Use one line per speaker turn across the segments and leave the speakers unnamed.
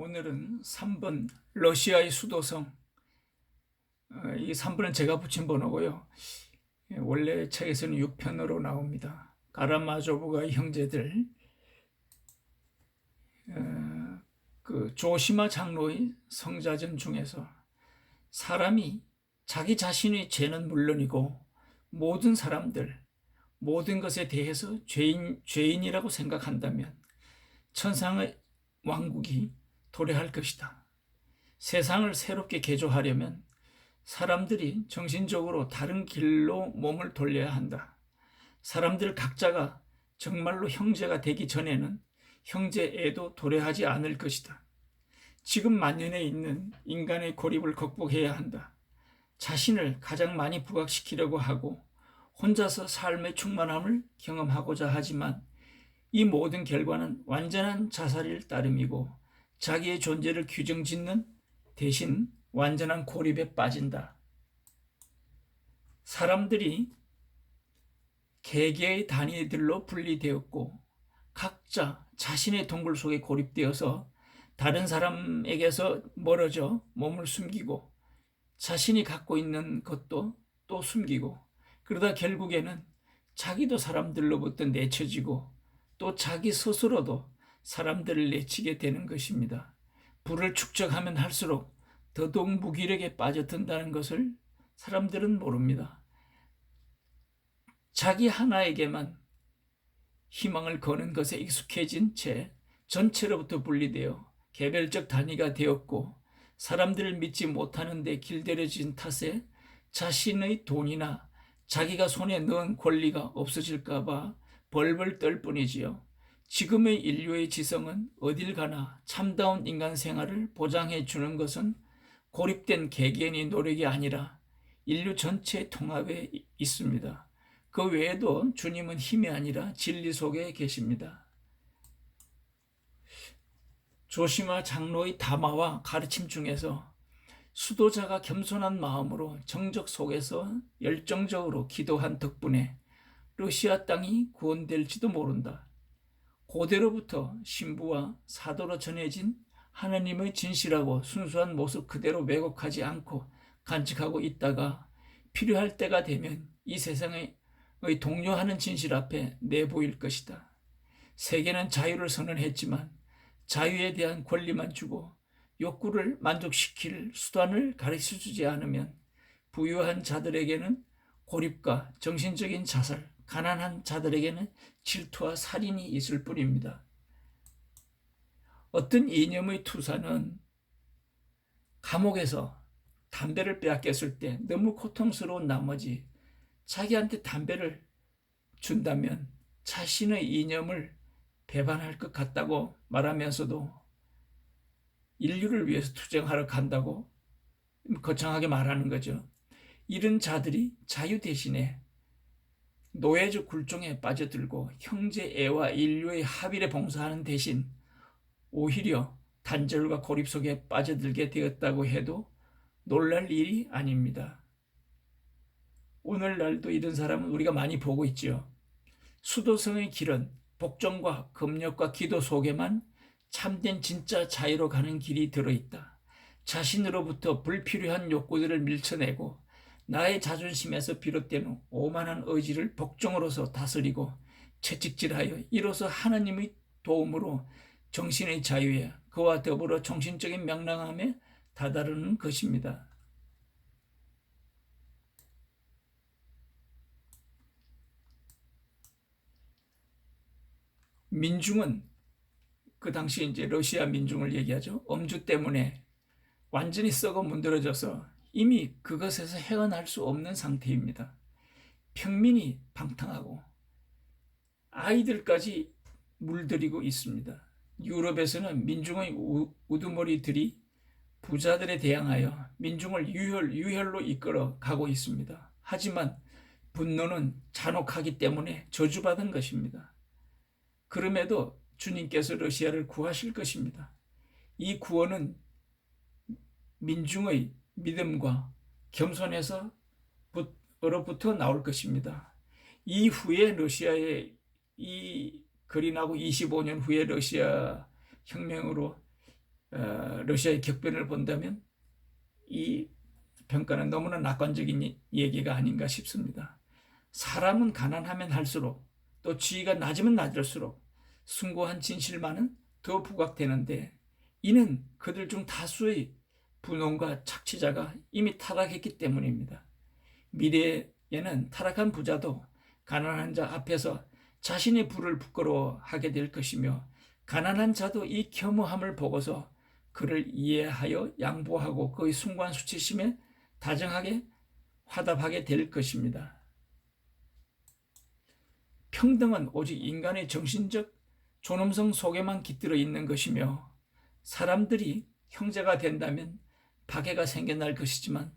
오늘은 3번 러시아의 수도성. 이 3번은 제가 붙인 번호고요. 원래 책에서는 6편으로 나옵니다. 가라마조브가 형제들, 그 조시마 장로의 성자전 중에서 사람이 자기 자신의 죄는 물론이고 모든 사람들, 모든 것에 대해서 죄인이라고 생각한다면 천상의 왕국이 도래할 것이다. 세상을 새롭게 개조하려면 사람들이 정신적으로 다른 길로 몸을 돌려야 한다. 사람들 각자가 정말로 형제가 되기 전에는 형제애도 도래하지 않을 것이다. 지금 만연해 있는 인간의 고립을 극복해야 한다. 자신을 가장 많이 부각시키려고 하고 혼자서 삶의 충만함을 경험하고자 하지만 이 모든 결과는 완전한 자살일 따름이고 자기의 존재를 규정짓는 대신 완전한 고립에 빠진다. 사람들이 개개의 단위들로 분리되었고 각자 자신의 동굴 속에 고립되어서 다른 사람에게서 멀어져 몸을 숨기고 자신이 갖고 있는 것도 또 숨기고 그러다 결국에는 자기도 사람들로부터 내쳐지고 또 자기 스스로도 사람들을 내치게 되는 것입니다. 불을 축적하면 할수록 더더욱 무기력에 빠져든다는 것을 사람들은 모릅니다. 자기 하나에게만 희망을 거는 것에 익숙해진 채 전체로부터 분리되어 개별적 단위가 되었고 사람들을 믿지 못하는 데 길들여진 탓에 자신의 돈이나 자기가 손에 넣은 권리가 없어질까 봐 벌벌 떨 뿐이지요. 지금의 인류의 지성은 어딜 가나 참다운 인간 생활을 보장해 주는 것은 고립된 개개인의 노력이 아니라 인류 전체의 통합에 있습니다. 그 외에도 주님은 힘이 아니라 진리 속에 계십니다. 조시마 장로의 담화와 가르침 중에서 수도자가 겸손한 마음으로 정적 속에서 열정적으로 기도한 덕분에 러시아 땅이 구원될지도 모른다. 고대로부터 신부와 사도로 전해진 하나님의 진실하고 순수한 모습 그대로 왜곡하지 않고 간직하고 있다가 필요할 때가 되면 이 세상의 동요하는 진실 앞에 내보일 것이다. 세계는 자유를 선언했지만 자유에 대한 권리만 주고 욕구를 만족시킬 수단을 가르쳐주지 않으면 부유한 자들에게는 고립과 정신적인 자살, 가난한 자들에게는 질투와 살인이 있을 뿐입니다. 어떤 이념의 투사는 감옥에서 담배를 빼앗겼을 때 너무 고통스러운 나머지 자기한테 담배를 준다면 자신의 이념을 배반할 것 같다고 말하면서도 인류를 위해서 투쟁하러 간다고 거창하게 말하는 거죠. 이런 자들이 자유 대신에 노예적 굴종에 빠져들고 형제애와 인류의 합의에 봉사하는 대신 오히려 단절과 고립 속에 빠져들게 되었다고 해도 놀랄 일이 아닙니다. 오늘날도 이런 사람은 우리가 많이 보고 있죠. 수도성의 길은 복종과 금욕과 기도 속에만 참된 진짜 자유로 가는 길이 들어있다. 자신으로부터 불필요한 욕구들을 밀쳐내고 나의 자존심에서 비롯되는 오만한 의지를 복종으로서 다스리고 채찍질하여 이로써 하나님의 도움으로 정신의 자유에 그와 더불어 정신적인 명랑함에 다다르는 것입니다. 민중은 그 당시 이제 러시아 민중을 얘기하죠. 엄주 때문에 완전히 썩어 문드러져서 이미 그것에서 헤어날 수 없는 상태입니다. 평민이 방탕하고 아이들까지 물들이고 있습니다. 유럽에서는 민중의 우두머리들이 부자들에 대항하여 민중을 유혈로 이끌어 가고 있습니다. 하지만 분노는 잔혹하기 때문에 저주받은 것입니다. 그럼에도 주님께서 러시아를 구하실 것입니다. 이 구원은 민중의 믿음과 겸손에서로부터 나올 것입니다. 이후에 러시아의 이 거리 나고 25년 후에 러시아 혁명으로 러시아의 격변을 본다면 이 평가는 너무나 낙관적인 얘기가 아닌가 싶습니다. 사람은 가난하면 할수록 또 지위가 낮으면 낮을수록 숭고한 진실만은 더 부각되는데 이는 그들 중 다수의 분홍과 착취자가 이미 타락했기 때문입니다. 미래에는 타락한 부자도 가난한 자 앞에서 자신의 부를 부끄러워하게 될 것이며 가난한 자도 이 겸허함을 보고서 그를 이해하여 양보하고 그의 숭고한 수치심에 다정하게 화답하게 될 것입니다. 평등은 오직 인간의 정신적 존엄성 속에만 깃들어 있는 것이며 사람들이 형제가 된다면 박해가 생겨날 것이지만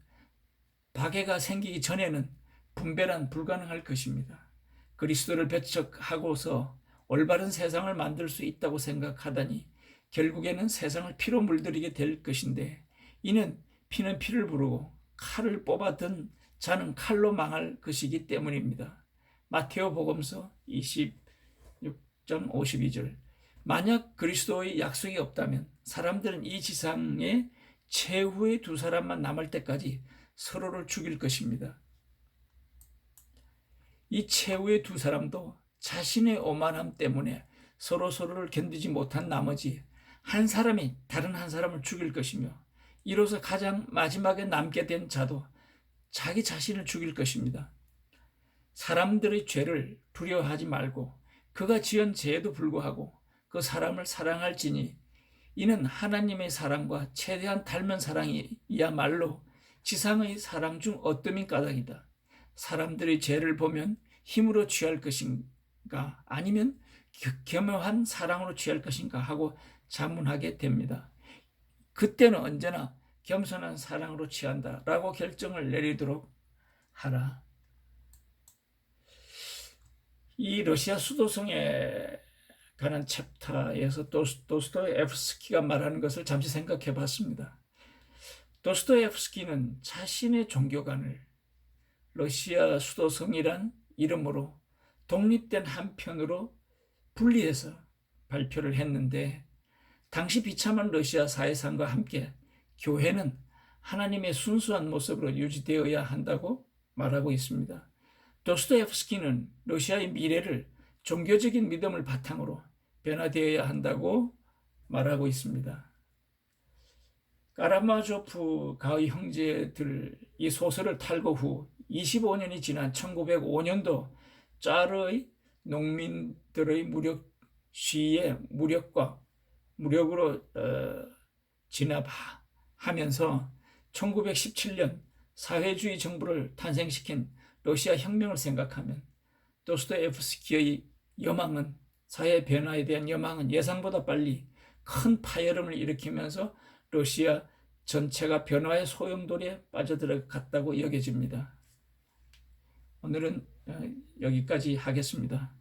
박해가 생기기 전에는 분배란 불가능할 것입니다. 그리스도를 배척하고서 올바른 세상을 만들 수 있다고 생각하다니 결국에는 세상을 피로 물들이게 될 것인데 이는 피는 피를 부르고 칼을 뽑아든 자는 칼로 망할 것이기 때문입니다. 마테오 복음서 26장 52절. 만약 그리스도의 약속이 없다면 사람들은 이 지상에 최후의 두 사람만 남을 때까지 서로를 죽일 것입니다. 이 최후의 두 사람도 자신의 오만함 때문에 서로를 견디지 못한 나머지 한 사람이 다른 한 사람을 죽일 것이며 이로써 가장 마지막에 남게 된 자도 자기 자신을 죽일 것입니다. 사람들의 죄를 두려워하지 말고 그가 지은 죄에도 불구하고 그 사람을 사랑할지니 이는 하나님의 사랑과 최대한 닮은 사랑이야말로 지상의 사랑 중 어떠민 까닭이다. 사람들의 죄를 보면 힘으로 취할 것인가 아니면 겸허한 사랑으로 취할 것인가 하고 자문하게 됩니다. 그때는 언제나 겸손한 사랑으로 취한다라고 결정을 내리도록 하라. 이 러시아 수도성에 관한 챕터에서 도스토옙스키가 말하는 것을 잠시 생각해 봤습니다. 도스토옙스키는 자신의 종교관을 러시아 수도성이란 이름으로 독립된 한 편으로 분리해서 발표를 했는데 당시 비참한 러시아 사회상과 함께 교회는 하나님의 순수한 모습으로 유지되어야 한다고 말하고 있습니다. 도스토옙스키는 러시아의 미래를 종교적인 믿음을 바탕으로 변화되어야 한다고 말하고 있습니다. 까라마조프 가의 형제들 이 소설을 탈고 후 25년이 지난 1905년도 짜르의 농민들의 무력 시위에 무력으로 진압하면서 1917년 사회주의 정부를 탄생시킨 러시아 혁명을 생각하면 도스토옙스키의 여망은 사회 변화에 대한 여망은 예상보다 빨리 큰 파열음을 일으키면서 러시아 전체가 변화의 소용돌이에 빠져들어갔다고 여겨집니다. 오늘은 여기까지 하겠습니다.